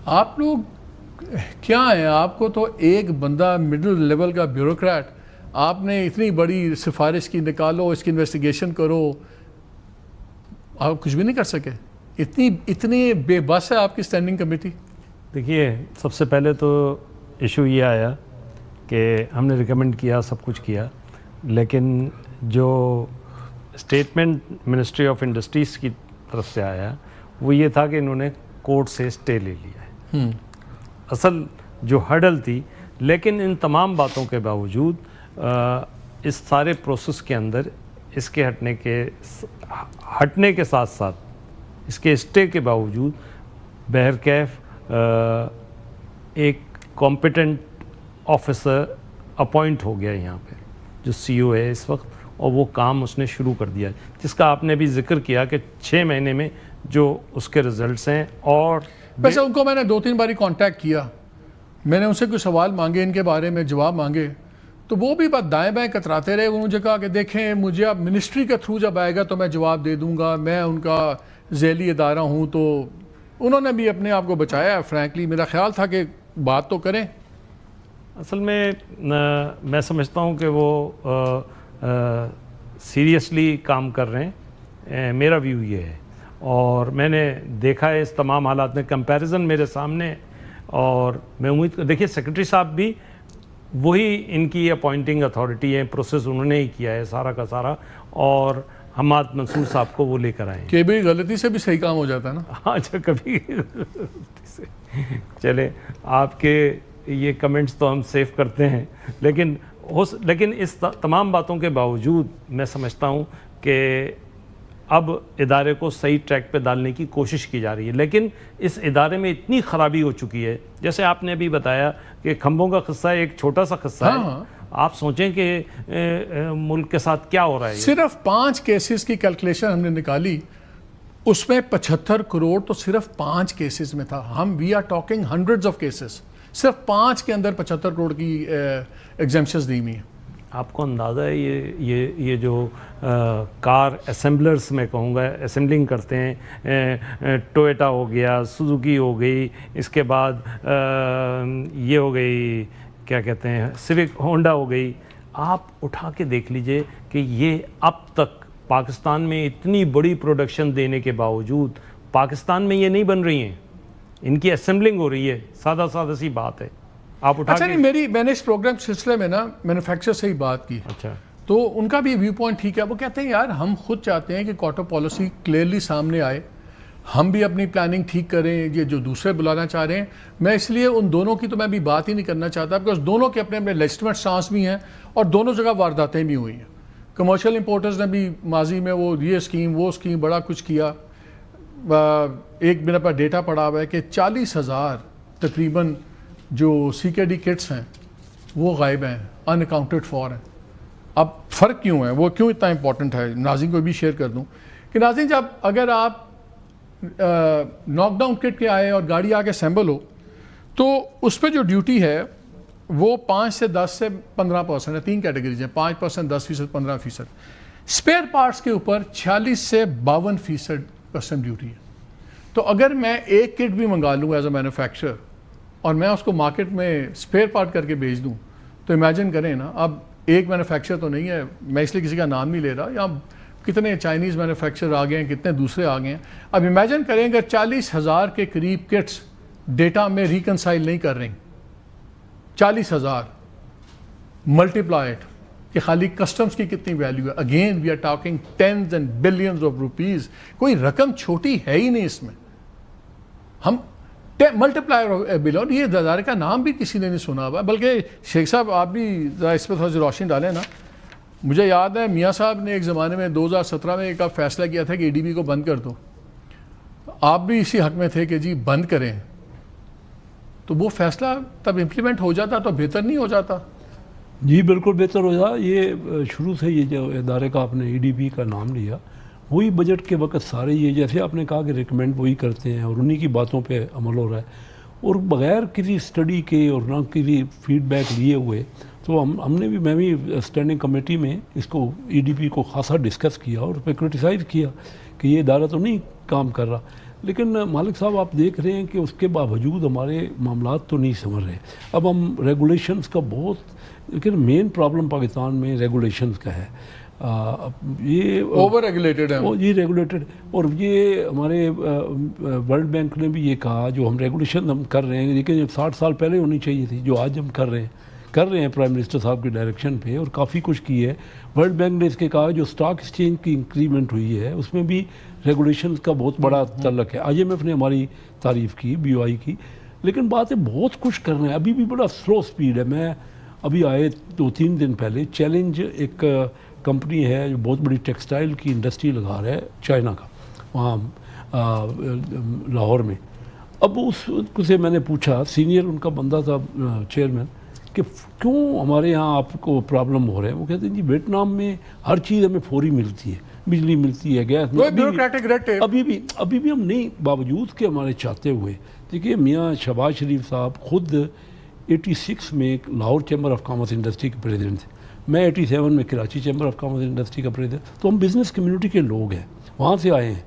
آپ لوگ کیا ہیں؟ آپ کو تو ایک بندہ مڈل لیول کا بیوروکریٹ، آپ نے اتنی بڑی سفارش کی نکالو، اس کی انویسٹیگیشن کرو، آپ کچھ بھی نہیں کر سکے؟ اتنی بے بس ہے آپ کی اسٹینڈنگ کمیٹی؟ دیکھیے، سب سے پہلے تو ایشو یہ آیا کہ ہم نے ریکمنڈ کیا، سب کچھ کیا، لیکن جو اسٹیٹمنٹ منسٹری آف انڈسٹریز کی طرف سے آیا وہ یہ تھا کہ انہوں نے کورٹ سے اسٹے لے لیا ہے، اصل جو ہرڈل تھی۔ لیکن ان تمام باتوں کے باوجود اس سارے پروسیس کے اندر اس کے ہٹنے کے ساتھ ساتھ اس کے اسٹے کے باوجود بہرکیف ایک کمپیٹنٹ آفیسر اپوائنٹ ہو گیا یہاں پہ، جو سی او ہے اس وقت، اور وہ کام اس نے شروع کر دیا، جس کا آپ نے بھی ذکر کیا کہ 6 مہینے میں جو اس کے رزلٹس ہیں۔ اور ویسے ان کو میں نے 2-3 باری کانٹیکٹ کیا، میں نے ان سے کوئی سوال مانگے، ان کے بارے میں جواب مانگے، تو وہ بھی بات دائیں بائیں کتراتے رہے۔ انہوں نے مجھے کہا کہ دیکھیں، مجھے اب منسٹری کے تھرو جب آئے گا تو میں جواب دے دوں گا، میں ان کا ذیلی ادارہ ہوں۔ تو انہوں نے بھی اپنے آپ کو بچایا۔ فرینکلی میرا خیال تھا کہ بات تو کریں۔ اصل میں میں سمجھتا ہوں کہ وہ سیریسلی کام کر رہے ہیں، میرا ویو یہ ہے، اور میں نے دیکھا ہے اس تمام حالات میں، کمپیریزن میرے سامنے، اور میں امید دیکھیے سیکرٹری صاحب بھی وہی ان کی اپوائنٹنگ اتھارٹی ہے، پروسیس انہوں نے ہی کیا ہے سارا کا سارا، اور حماد منصور صاحب کو وہ لے کر آئے ہیں کہ بھی غلطی سے بھی صحیح کام ہو جاتا ہے نا۔ ہاں اچھا، کبھی چلے آپ کے یہ کمنٹس تو ہم سیو کرتے ہیں، لیکن اس تمام باتوں کے باوجود میں سمجھتا ہوں کہ اب ادارے کو صحیح ٹریک پہ ڈالنے کی کوشش کی جا رہی ہے، لیکن اس ادارے میں اتنی خرابی ہو چکی ہے، جیسے آپ نے ابھی بتایا کہ کھمبوں کا قصہ ایک چھوٹا سا قصہ ہے، آپ سوچیں کہ ملک کے ساتھ کیا ہو رہا ہے۔ صرف 5 کیسز کی کیلکولیشن ہم نے نکالی، اس میں 75 کروڑ تو صرف 5 کیسز میں تھا۔ ہم we are talking hundreds of cases, صرف 5 کے اندر 75 کروڑ کی ایگزیمپشنز دی ہوئی ہیں۔ آپ کو اندازہ ہے یہ جو کار اسمبلرز میں کہوں گا، اسمبلنگ کرتے ہیں، ٹویٹا ہو گیا، سوزوکی ہو گئی، اس کے بعد یہ ہو گئی کیا کہتے ہیں سیوک، ہونڈا ہو گئی، آپ اٹھا کے دیکھ لیجئے کہ یہ اب تک پاکستان میں اتنی بڑی پروڈکشن دینے کے باوجود پاکستان میں یہ نہیں بن رہی ہیں، ان کی اسمبلنگ ہو رہی ہے، سادہ سی بات ہے۔ آپ اٹھا اچھا نہیں، میں نے اس پروگرام سلسلے میں نا مینوفیکچر سے ہی بات کی، اچھا، تو ان کا بھی ویو پوائنٹ ٹھیک ہے۔ وہ کہتے ہیں یار ہم خود چاہتے ہیں کہ کوٹا پالیسی کلیئرلی سامنے آئے، ہم بھی اپنی پلاننگ ٹھیک کریں، یہ جو دوسرے بلانا چاہ رہے ہیں۔ میں اس لیے ان دونوں کی تو میں بھی بات ہی نہیں کرنا چاہتا، بیکاز دونوں کے اپنے اپنے لیجٹمیٹ سٹانس بھی ہیں، اور دونوں جگہ وارداتیں بھی ہوئی ہیں۔ کمرشل امپورٹرز نے بھی ماضی میں وہ یہ اسکیم وہ اسکیم بڑا کچھ کیا۔ ایک میرے پاس ڈیٹا پڑا ہوا ہے کہ 40,000 تقریباً جو سی کے ڈی کٹس ہیں وہ غائب ہیں، ان اکاؤنٹڈ فار ہیں۔ اب فرق کیوں ہے، وہ کیوں اتنا امپورٹنٹ ہے، ناظرین کو بھی شیئر کر دوں کہ ناظرین جب اگر آپ ناک ڈاؤن کٹ کے آئے اور گاڑی آ کے اسمبل ہو تو اس پہ جو ڈیوٹی ہے وہ 5 سے 10 سے 15% ہے، 3 کیٹیگریز ہیں، 5%، 10%، 15%۔ اسپیئر پارٹس کے اوپر 46 سے 52% ڈیوٹی ہے۔ تو اگر میں ایک کٹ بھی منگا لوں ایز اے مینوفیکچرر اور میں اس کو مارکیٹ میں اسپیئر پارٹ کر کے بیچ دوں تو امیجن کریں نا، اب ایک مینوفیکچر تو نہیں ہے، میں اس لیے کسی کا نام نہیں لے رہا، یا کتنے چائنیز مینوفیکچر آ گئے ہیں، کتنے دوسرے آ گئے ہیں۔ اب امیجن کریں اگر 40,000 کے قریب کٹس ڈیٹا میں ریکنسائل نہیں کر رہی، 40,000 ملٹیپلائڈ کہ خالی کسٹمز کی کتنی ویلیو ہے۔ Again we are talking tens and billions of rupees, کوئی رقم چھوٹی ہے ہی نہیں اس میں۔ ہم ملٹیپلائر بلون، یہ ادارے کا نام بھی کسی نے نہیں سنا ہوا، بلکہ شیخ صاحب آپ بھی اس پہ تھوڑا سی روشنی ڈالیں نا۔ مجھے یاد ہے میاں صاحب نے ایک زمانے میں 2017 میں ایک فیصلہ کیا تھا کہ ای ڈی بی کو بند کر دو، آپ بھی اسی حق میں تھے کہ جی بند کریں، تو وہ فیصلہ تب امپلیمنٹ ہو جاتا تو بہتر نہیں ہو جاتا؟ جی بالکل بہتر ہو جاتا۔ یہ شروع سے یہ جو ادارے کا آپ نے ای ڈی بی کا نام لیا، وہی بجٹ کے وقت سارے یہ جیسے آپ نے کہا کہ ریکمینڈ وہی کرتے ہیں اور انہی کی باتوں پہ عمل ہو رہا ہے، اور بغیر کسی اسٹڈی کے اور نہ کسی فیڈ بیک لیے ہوئے۔ تو ہم نے بھی، میں بھی اسٹینڈنگ کمیٹی میں اس کو ای ڈی پی کو خاصا ڈسکس کیا اور اس پہ کرٹیسائز کیا کہ یہ ادارہ تو نہیں کام کر رہا۔ لیکن مالک صاحب آپ دیکھ رہے ہیں کہ اس کے باوجود ہمارے معاملات تو نہیں سنور رہے. اب ہم ریگولیشنز کا بہت، لیکن مین پرابلم پاکستان میں ریگولیشنز کا ہے. یہ اوور ریگولیٹڈ ہے. یہ ریگولیٹڈ، اور یہ ہمارے ورلڈ بینک نے بھی یہ کہا جو ہم ریگولیشن ہم کر رہے ہیں لیکن 60 سال پہلے ہونی چاہیے تھی، جو آج ہم کر رہے ہیں پرائم منسٹر صاحب کے ڈائریکشن پہ، اور کافی کچھ کی ہے. ورلڈ بینک نے اس کے کہا جو اسٹاک ایکسچینج کی انکریمنٹ ہوئی ہے اس میں بھی ریگولیشن کا بہت بڑا تعلق ہے. IMF نے ہماری تعریف کی، BOI کی، لیکن بات ہے بہت کچھ کرنا ہے، ابھی بھی بڑا سلو سپیڈ ہے. میں ابھی آئے 2-3 دن پہلے چیلنج ایک کمپنی ہے جو بہت بڑی ٹیکسٹائل کی انڈسٹری لگا رہا ہے چائنا کا، وہاں لاہور میں. اب اس سے میں نے پوچھا، سینئر ان کا بندہ تھا چیئرمین، کہ کیوں ہمارے یہاں آپ کو پرابلم ہو رہا ہے؟ وہ کہتے ہیں جی ویتنام میں ہر چیز ہمیں فوری ملتی ہے، بجلی ملتی ہے، گیس ابھی بھی ہم نہیں، باوجود کہ ہمارے چاہتے ہوئے. دیکھیے میاں شہباز شریف صاحب خود 86 میں Lahore chamber of commerce industry کے پریزیڈنٹ تھے، میں 87 میں Karachi chamber of commerce industry کا پریزیڈنٹ. تو ہم بزنس کمیونٹی کے لوگ ہیں، وہاں سے آئے ہیں.